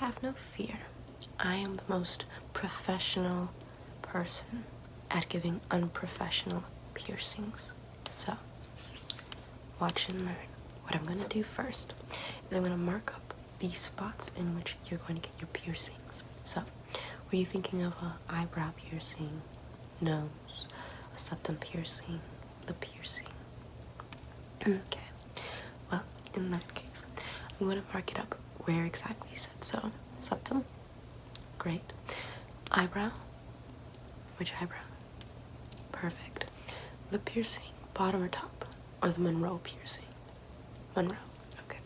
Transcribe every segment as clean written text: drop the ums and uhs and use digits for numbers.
Have no fear. I am the most professional person at giving unprofessional piercings. So, watch and learn. What I'm going to do first is I'm going to mark up the spots in which you're going to get your piercings. So, were you thinking of an eyebrow piercing, nose, a septum piercing, lip piercing? Okay. Well, in that case, I'm going to mark it up where exactly you said. So, septum, great. Eyebrow, which eyebrow? Perfect. Lip piercing, bottom or top? Or the Monroe piercing? Monroe, okay.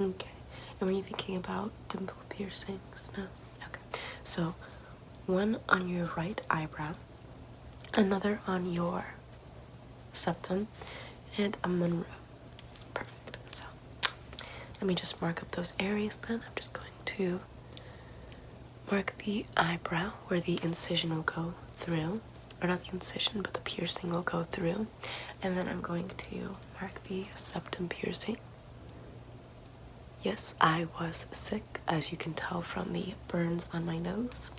Okay. And were you thinking about dimple piercings? No? Okay. So, one on your right eyebrow, another on your septum, and a Monroe. Perfect. So, let me just mark up those areas then. I'm just going to mark the eyebrow where the incision will go through. Or not the incision, but the piercing will go through. And then I'm going to mark the septum piercing. Yes, I was sick, as you can tell from the burns on my nose.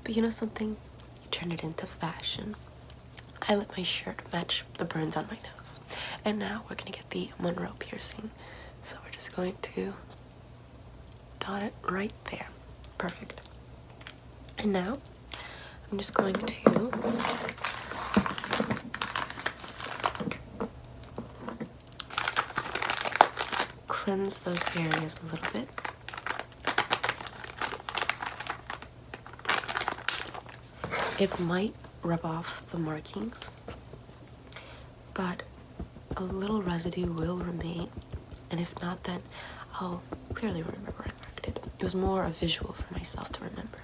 But you know something? You turned it into fashion. I let my shirt match the burns on my nose. And now we're gonna get the Monroe piercing. So we're just going to dot it right there. Perfect. And now I'm just going to cleanse those areas a little bit. It might rub off the markings, but a little residue will remain, and if not, then I'll clearly remember I marked it. It was more a visual for myself to remember.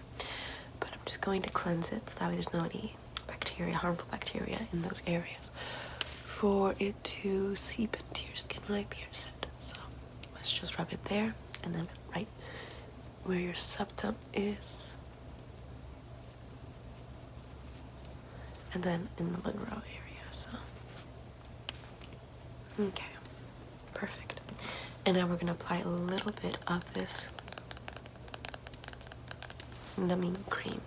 But I'm just going to cleanse it so that way there's no any bacteria, harmful bacteria in those areas for it to seep into your skin when I pierce it. So let's just rub it there, and then right where your septum is, and then in the Monroe area. So okay, perfect. And now we're going to apply a little bit of this numbing cream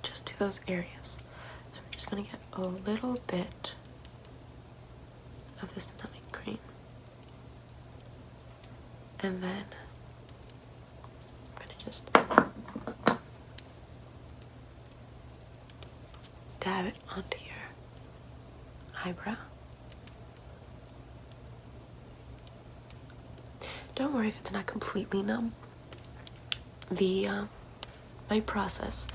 just to those areas. So we're just going to get a little bit of this numbing cream, and then I'm going to just dab it onto your eyebrow. Don't worry if it's not completely numb. My process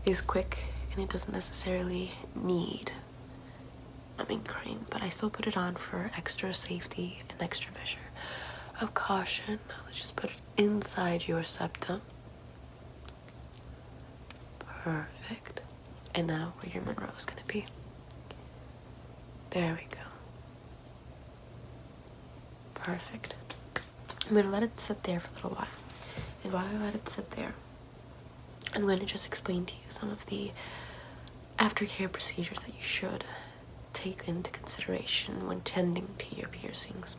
is quick and it doesn't necessarily need numbing cream, but I still put it on for extra safety and extra measure of caution. Now let's just put it inside your septum. Perfect. And now where your Monroe is going to be. There we go. Perfect. I'm going to let it sit there for a little while. And while I let it sit there, I'm going to just explain to you some of the aftercare procedures that you should take into consideration when tending to your piercings.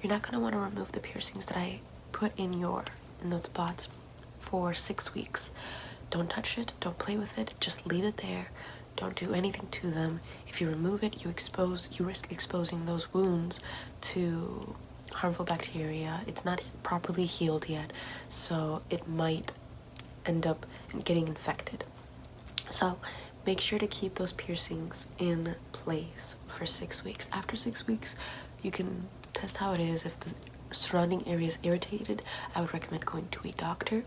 You're not going to want to remove the piercings that I put in those spots for 6 weeks. Don't touch it, don't play with it, just leave it there. Don't do anything to them. If you remove it, you risk exposing those wounds to harmful bacteria. It's not properly healed yet, so it might end up getting infected. So make sure to keep those piercings in place for 6 weeks. After 6 weeks, you can test how it is. If the surrounding area is irritated, I would recommend going to a doctor.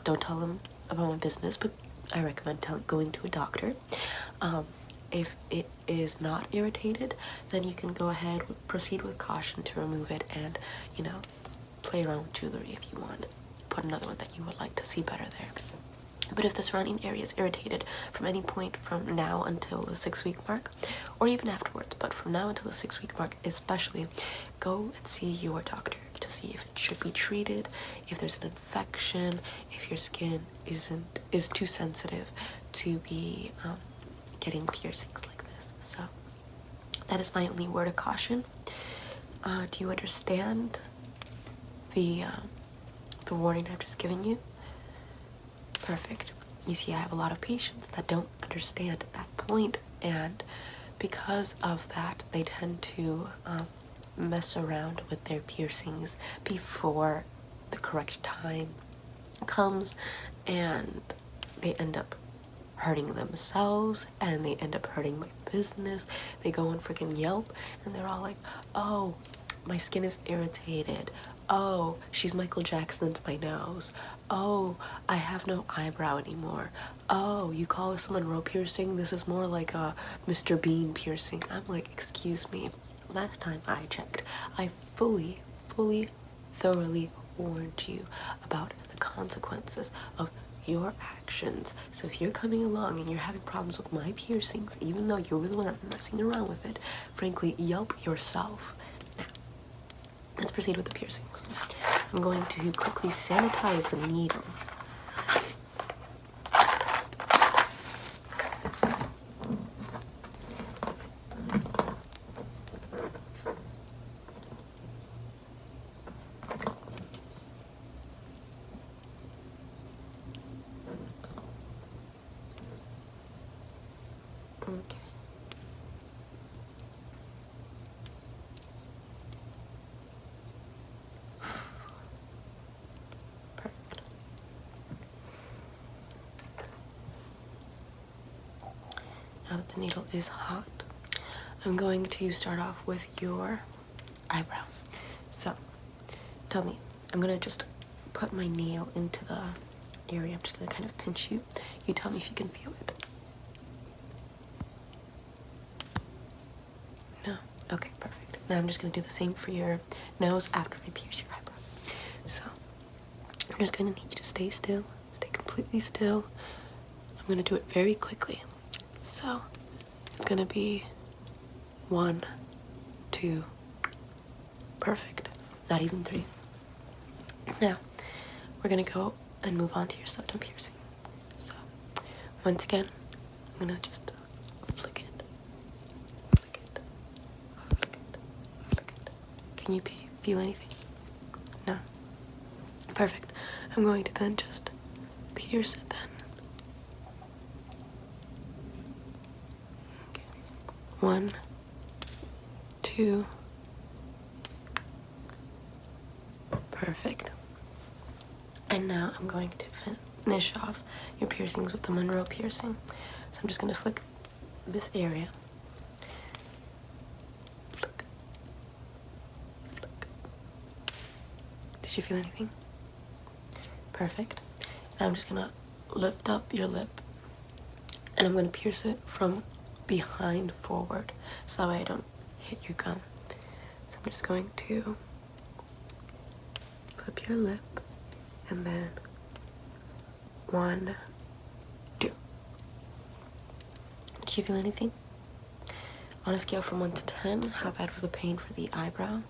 Don't tell them about my business, but I recommend going to a doctor. If it is not irritated, then you can go ahead, proceed with caution to remove it, and, you know, play around with jewelry if you want. Put another one that you would like to see better there. But if the surrounding area is irritated from any point from now until the 6-week mark, or even afterwards, but from now until the 6-week mark especially, go and see your doctor to see if it should be treated, if there's an infection, if your skin is too sensitive to be getting piercings like this. So that is my only word of caution. Do you understand the warning I've just given you? Perfect. You see, I have a lot of patients that don't understand at that point, and because of that, they tend to mess around with their piercings before the correct time comes, and they end up hurting themselves, and they end up hurting my business. They go on freaking Yelp, and they're all like, oh, my skin is irritated. Oh, she's Michael Jackson to my nose. Oh, I have no eyebrow anymore. Oh, you call this a Monroe piercing? This is more like a Mr. Bean piercing. I'm like, excuse me. Last time I checked, I fully, thoroughly warned you about the consequences of your actions. So if you're coming along and you're having problems with my piercings, even though you're really the one that's messing around with it, frankly, Yelp yourself. Now, let's proceed with the piercings. I'm going to quickly sanitize the needle. Okay. Perfect. Now that the needle is hot, I'm going to start off with your eyebrow. So, tell me, I'm gonna just put my nail into the area. I'm just gonna kind of pinch you. You tell me if you can feel it. No? Okay, perfect. Now I'm just gonna do the same for your nose after I pierce your eyebrow. So, I'm just gonna need you to stay still, stay completely still. I'm gonna do it very quickly. So, it's gonna be 1, 2, perfect. Not even 3. Now, we're gonna go and move on to your septum piercing. So, once again, I'm gonna just flick it, flick it, flick it, flick it. Can you feel anything? No? Perfect. I'm going to then just pierce it then. Okay. 1, 2, perfect. And now I'm going to finish off your piercings with the Monroe piercing. So I'm just going to flick this area. Flick. Flick. Did you feel anything? Perfect. Now I'm just going to lift up your lip, and I'm going to pierce it from behind forward, so that way I don't hit your gum. So I'm just going to flip your lip, and then 1, 2. Did you feel anything? On a scale from 1 to 10, how bad was the pain for the eyebrow?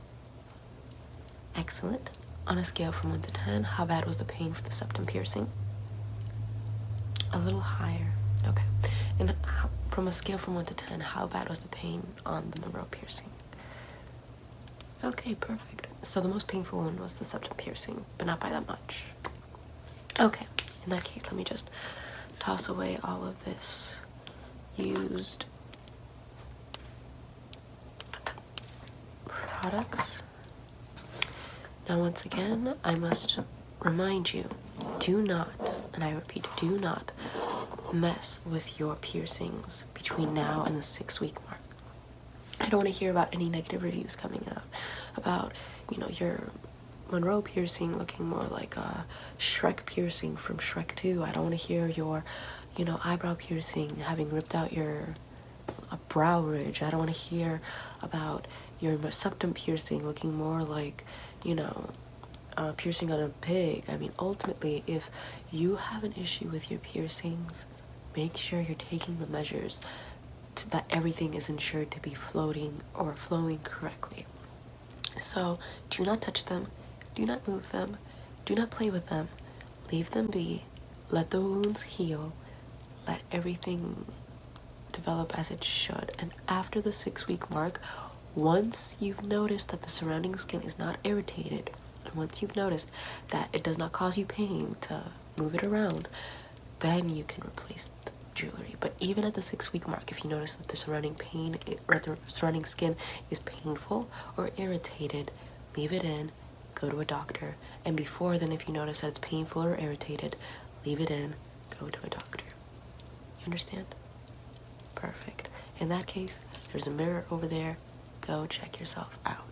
Excellent. On a scale from 1 to 10, how bad was the pain for the septum piercing? A little higher. Okay. And from a scale from 1 to 10, how bad was the pain on the Monroe piercing? Okay, perfect. So the most painful one was the septum piercing, but not by that much. Okay, in that case, let me just toss away all of this used products. Now, once again, I must remind you, do not, and I repeat, do not mess with your piercings between now and the 6-week mark. I don't want to hear about any negative reviews coming out about, you know, your Monroe piercing looking more like a Shrek piercing from Shrek 2. I don't want to hear your, you know, eyebrow piercing having ripped out your brow ridge. I don't want to hear about your septum piercing looking more like, you know, piercing on a pig. I mean, ultimately, if you have an issue with your piercings, make sure you're taking the measures that everything is ensured to be floating or flowing correctly. So do not touch them, do not move them, do not play with them, leave them be, let the wounds heal, let everything develop as it should. And after the 6-week mark, once you've noticed that the surrounding skin is not irritated, And once you've noticed that it does not cause you pain to move it around, then you can replace the jewelry. But even at the 6-week mark, if you notice that the surrounding pain or the surrounding skin is painful or irritated, leave it in, go to a doctor. And before then, if you notice that it's painful or irritated, leave it in, go to a doctor. You understand? Perfect. In that case, there's a mirror over there. Go check yourself out.